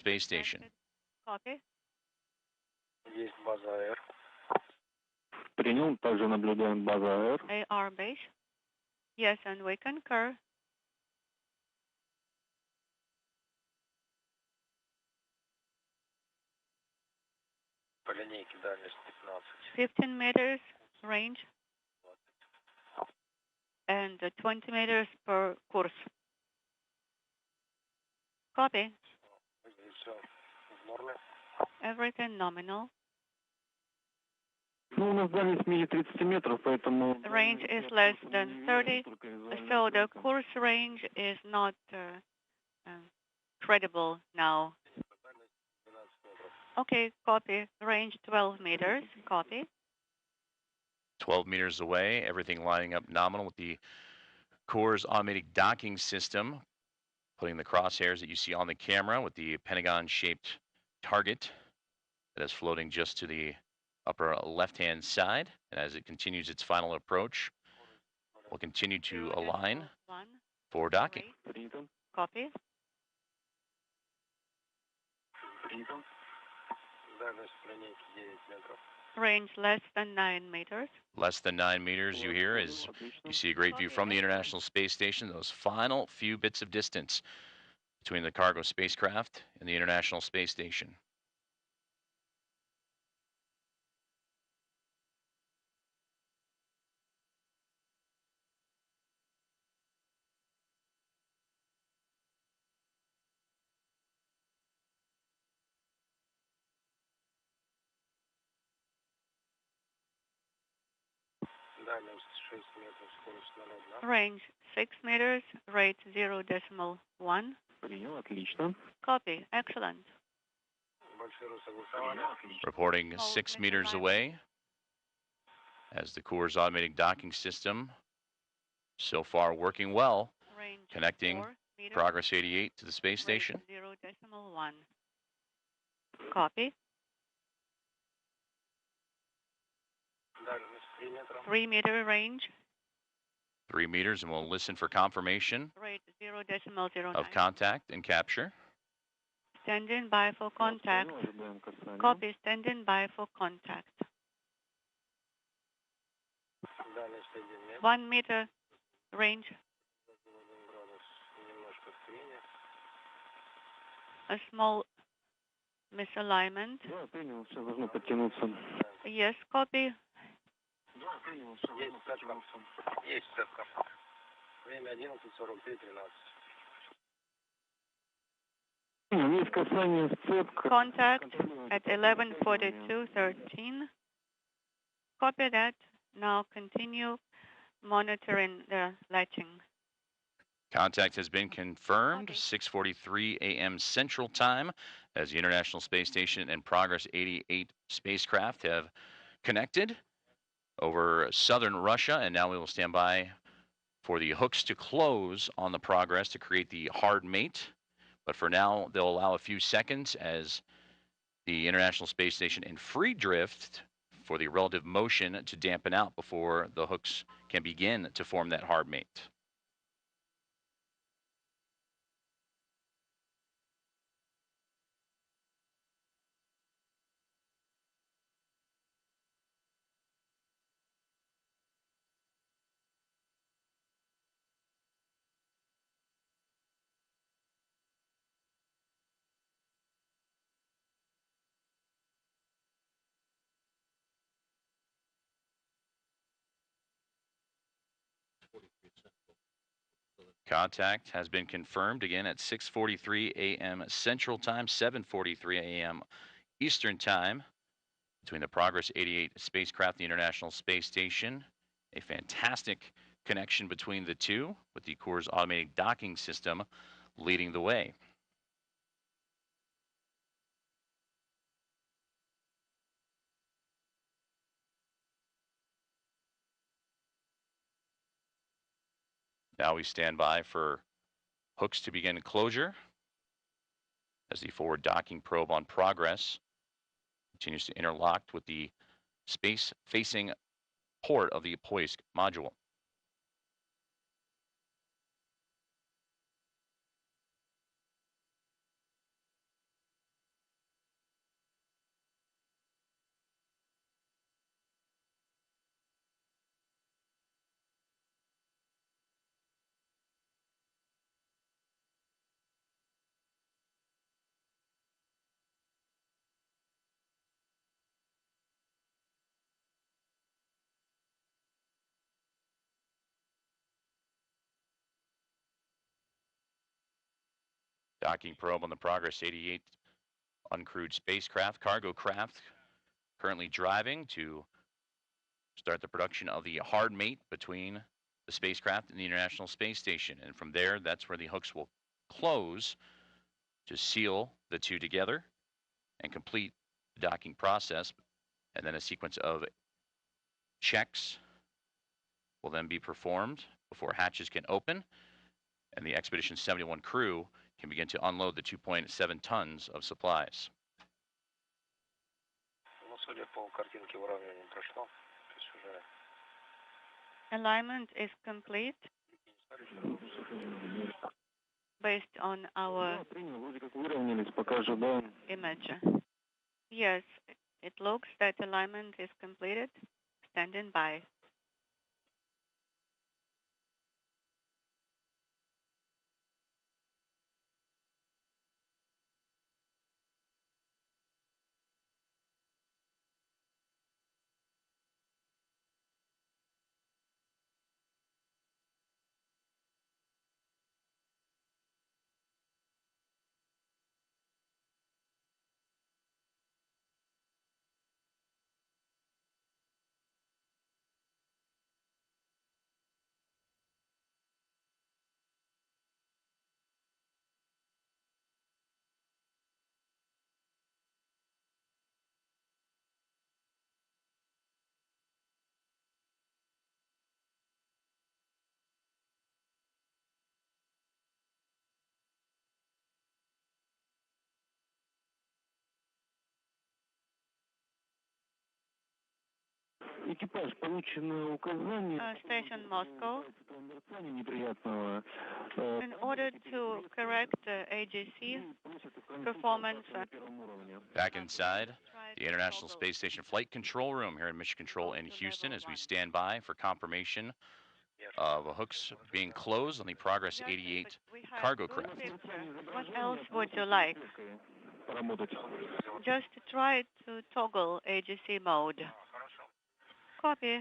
Space Station. Copy. Есть база АЭР. Принял, также наблюдаем база АЭР. AR base. Yes, and we concur. По линейке дальность 15. 15 meters range and 20 meters per course. Copy. Все в норме. Everything nominal. Ну, у нас дальность менее 30 метров, поэтому... The range is less than 30, so the course range is not credible now. Okay, copy. Range 12 meters. Copy. 12 meters away, everything lining up nominal with the Core's automatic docking system, putting the crosshairs that you see on the camera with the pentagon-shaped target that is floating just to the upper left-hand side. And as it continues its final approach, we'll continue to align for docking. Copy. Дальность по линейке 9 метров. Range less than 9 meters. Less than 9 meters, you hear, as you see a great view from the International Space Station, those final few bits of distance between the cargo spacecraft and the International Space Station. Дальность 6 метров, скорость 0,1. Range 6 meters, rate 0.1. Принял, отлично. Copy. Excellent. Большое согласование. Reporting 6 meters away as the Core's automatic docking system so far working well, Range connecting 4 meters, Progress 88 to the space station. 0.1. Copy. Дальность 3 метра. 3 meter range, 3 meters, and we'll listen for confirmation rate 0.09. of contact and capture. Standing by for contact. Ожидаем касания. Copy. Standing by for contact. Дальность 1 метр. 1 meter range, 1 градус. Немножко вклинит. a small misalignment. Да, принял, все должно подтянуться. Yes, copy. Да, принял, все Есть должно сетка. подтянуться. Есть сетка. Время 11:43:13. Есть касание сцепка. Contact at 11:42:13. Copy that. Now continue monitoring the latching. Contact has been confirmed, 6:43 a.m. Central Time, as the International Space Station and Progress 88 spacecraft have connected over southern Russia, and now we will stand by for the hooks to close on the Progress to create the hard mate. But for now, they'll allow a few seconds as the International Space Station in free drift for the relative motion to dampen out before the hooks can begin to form that hard mate. Contact has been confirmed again at 6:43 a.m. Central Time, 7:43 a.m. Eastern Time between the Progress 88 spacecraft and the International Space Station. A fantastic connection between the two, with the Core's automatic docking system leading the way. Now we stand by for hooks to begin closure as the forward docking probe on Progress continues to interlock with the space-facing port of the Poisk module. Docking probe on the Progress 88 uncrewed spacecraft, cargo craft, currently driving to start the production of the hard mate between the spacecraft and the International Space Station. And from there, that's where the hooks will close to seal the two together and complete the docking process. And then a sequence of checks will then be performed before hatches can open and the Expedition 71 crew can begin to unload the 2.7 tons of supplies. Ну, судя по картинке, выравнивание прошло. То есть уже Alignment is complete based on our Да, принял, вроде как выровнялись, пока ожидаем. image. Yes, it looks that alignment is completed. Standing by. Экипаж, получено указание. Station Moscow. Мерцания неприятного. In order to correct the AGC performance, Back inside the International Space Station Flight Control Room here in Mission Control in Houston as we stand by for confirmation of hooks being closed on the Progress 88 cargo craft. what else would you like? Поработать. Just try to toggle AGC mode. Copy.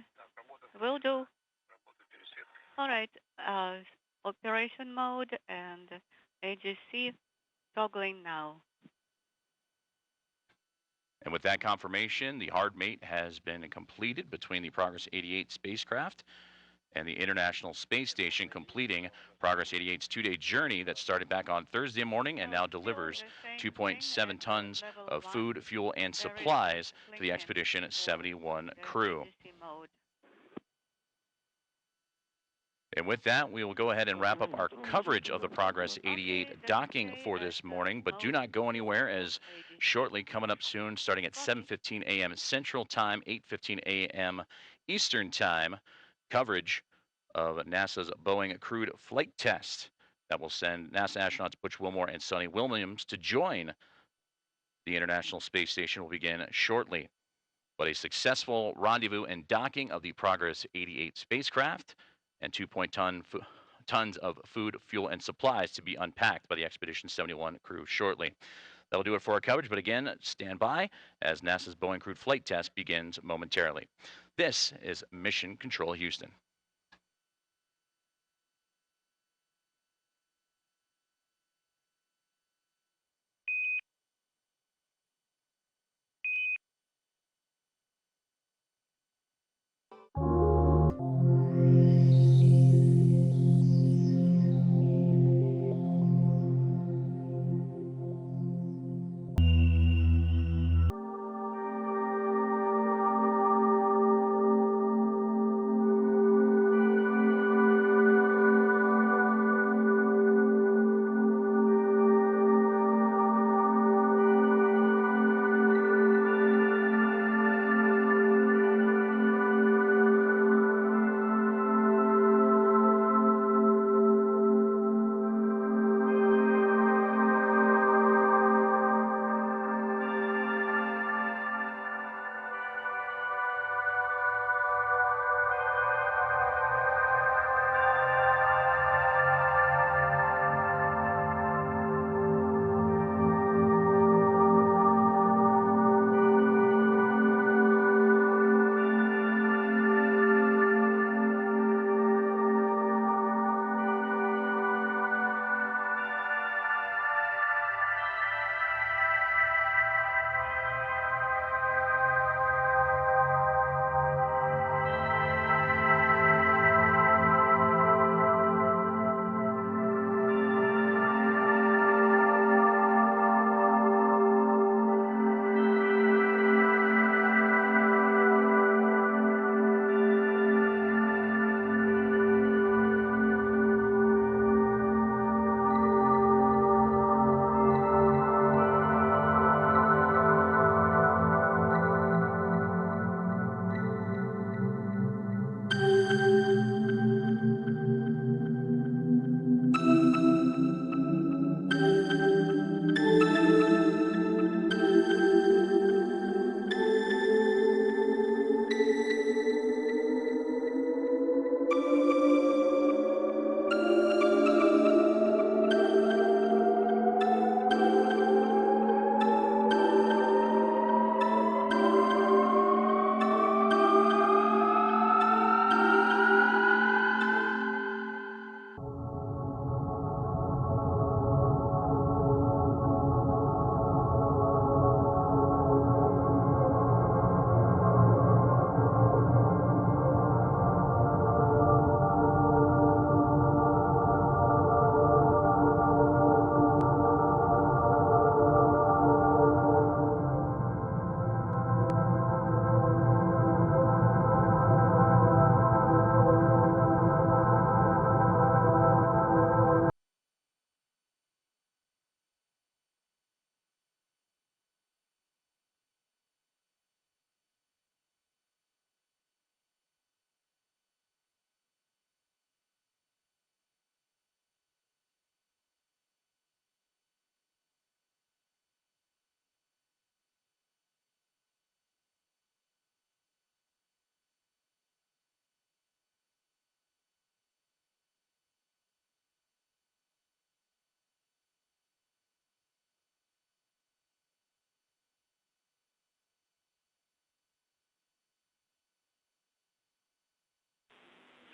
Will do. All right. Operation mode and AGC toggling now. And with that confirmation, the hard mate has been completed between the Progress 88 spacecraft and the International Space Station, completing Progress 88's two-day journey that started back on Thursday morning and now delivers 2.7 tons of food, fuel, and supplies to the Expedition 71 crew. And with that, we will go ahead and wrap up our coverage of the Progress 88 docking for this morning, but do not go anywhere as shortly coming up soon, starting at 7:15 a.m. Central Time, 8:15 a.m. Eastern Time, coverage of NASA's Boeing crewed flight test that will send NASA astronauts Butch Wilmore and Sonny Williams to join the International Space Station will begin shortly. But a successful rendezvous and docking of the Progress 88 spacecraft and 2 tons of food, fuel, and supplies to be unpacked by the Expedition 71 crew shortly. That'll do it for our coverage, but again, stand by as NASA's Boeing crewed flight test begins momentarily. This is Mission Control Houston.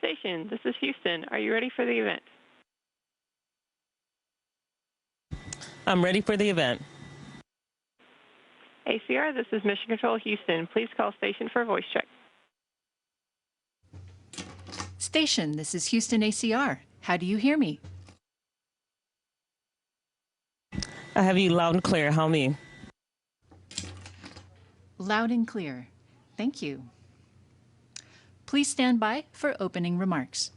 Station, this is Houston. Are you ready for the event? I'm ready for the event. ACR, this is Mission Control Houston. Please call station for a voice check. Station, this is Houston ACR. How do you hear me? I have you loud and clear. How me? Loud and clear. Thank you. Please stand by for opening remarks.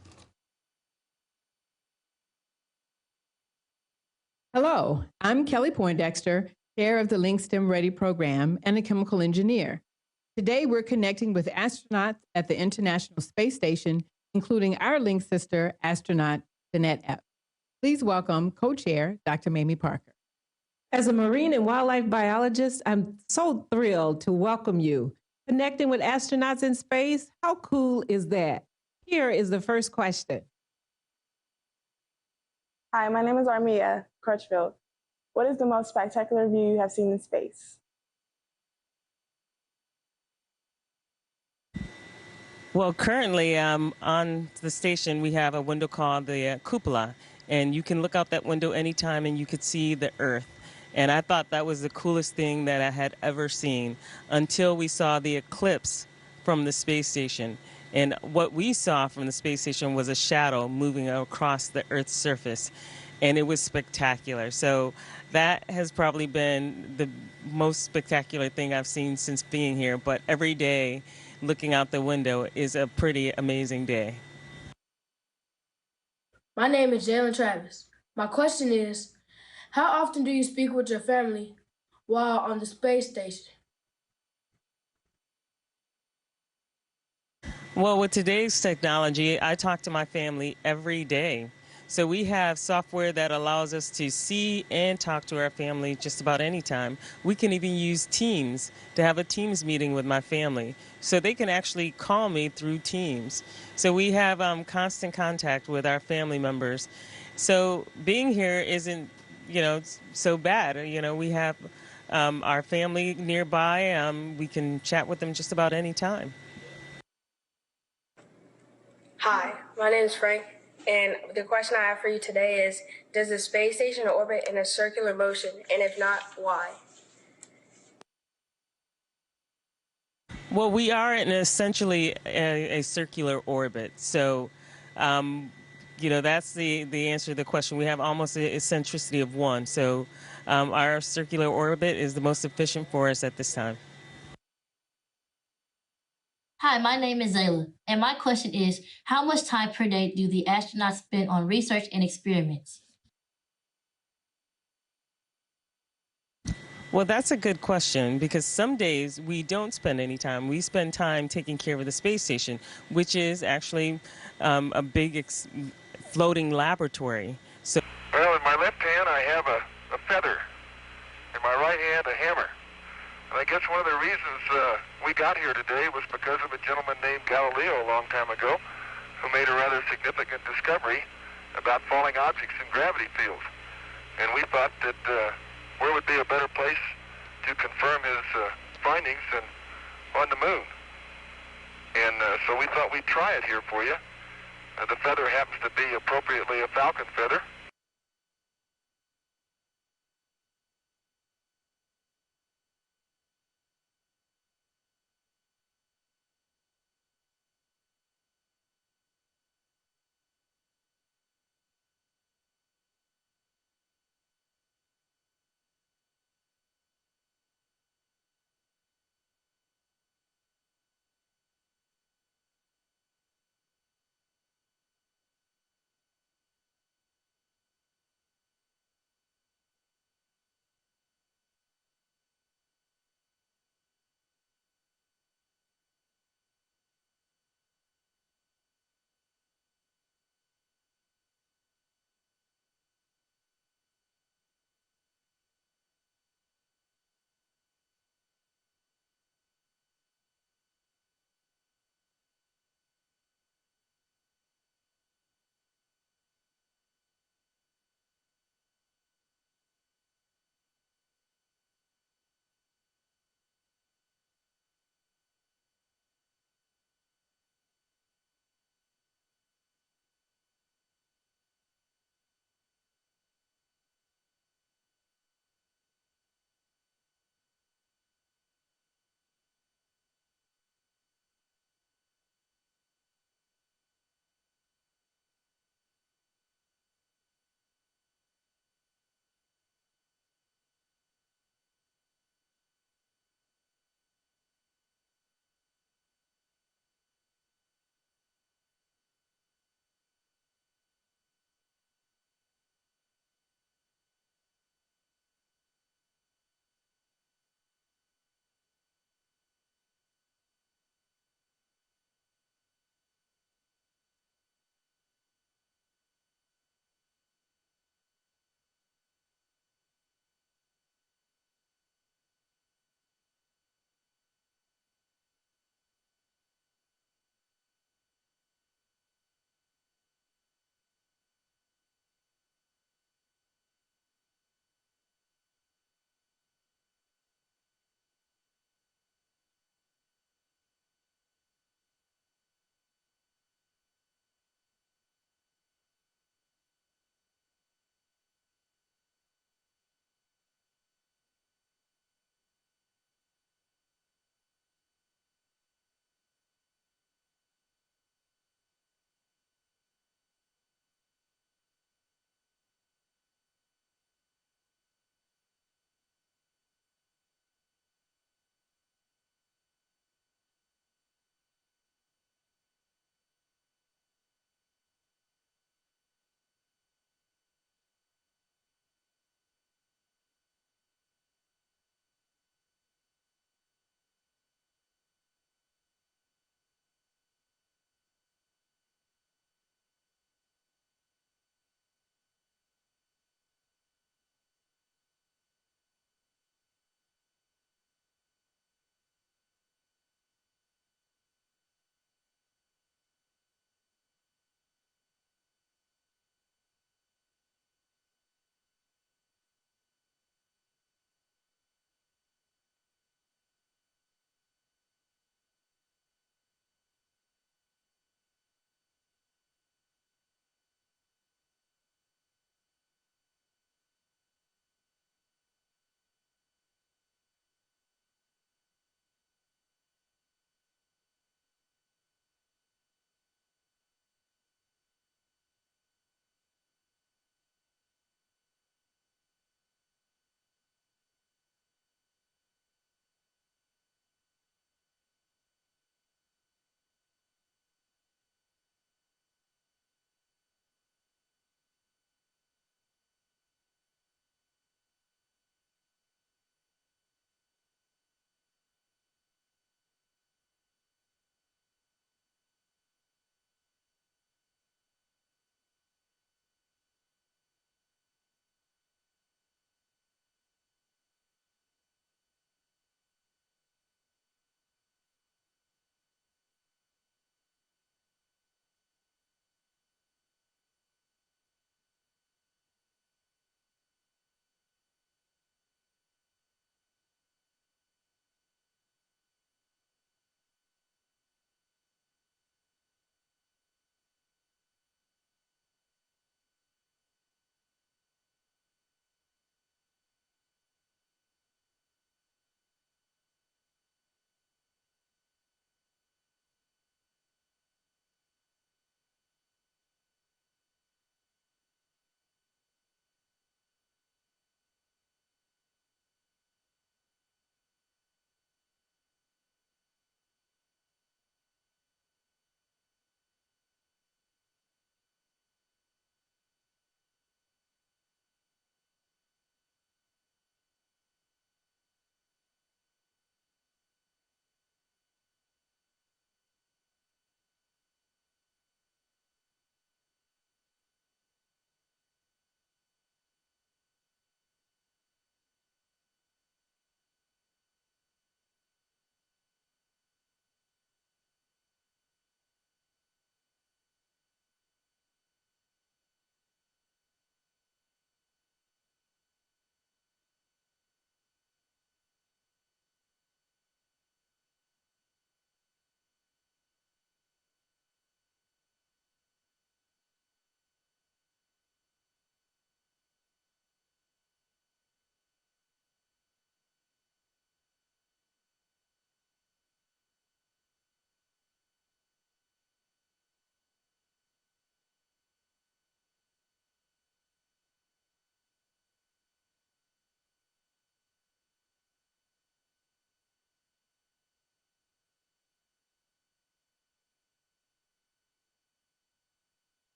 Hello, I'm Kelly Poindexter, chair of the Link STEM Ready program and a chemical engineer. Today, we're connecting with astronauts at the International Space Station, including our Link sister astronaut, Jeanette F. Please welcome co-chair, Dr. Mamie Parker. As a marine and wildlife biologist, I'm so thrilled to welcome you. Connecting with astronauts in space, how cool is that? Here is the first question. Hi, my name is Armia Crutchfield. What is the most spectacular view you have seen in space? Well, currently on the station, we have a window called the cupola, and you can look out that window anytime and you could see the Earth. And I thought that was the coolest thing that I had ever seen until we saw the eclipse from the space station. And what we saw from the space station was a shadow moving across the Earth's surface. And it was spectacular. So that has probably been the most spectacular thing I've seen since being here. But every day, looking out the window is a pretty amazing day. My name is Jalen Travis. My question is, how often do you speak with your family while on the space station? Well, with today's technology, I talk to my family every day. So we have software that allows us to see and talk to our family just about any time. We can even use Teams to have a Teams meeting with my family. So they can actually call me through Teams. So we have constant contact with our family members. So being here isn't, so bad. We have our family nearby. We can chat with them just about any time. Hi, my name is Frank, and the question I have for you today is, does the space station orbit in a circular motion, and if not, why? Well, we are in essentially a circular orbit. So, that's the answer to the question. We have almost an eccentricity of 1. So our circular orbit is the most efficient for us at this time. Hi, my name is Zayla, and my question is, how much time per day do the astronauts spend on research and experiments? Well, that's a good question, because some days we don't spend any time. We spend time taking care of the space station, which is actually a big floating laboratory. So, well, in my left hand I have a feather, in my right hand a hammer. And I guess one of the reasons we got here today was because of a gentleman named Galileo a long time ago, who made a rather significant discovery about falling objects in gravity fields. And we thought that where would be a better place to confirm his findings than on the moon. And so we thought we'd try it here for you. The feather happens to be appropriately a falcon feather.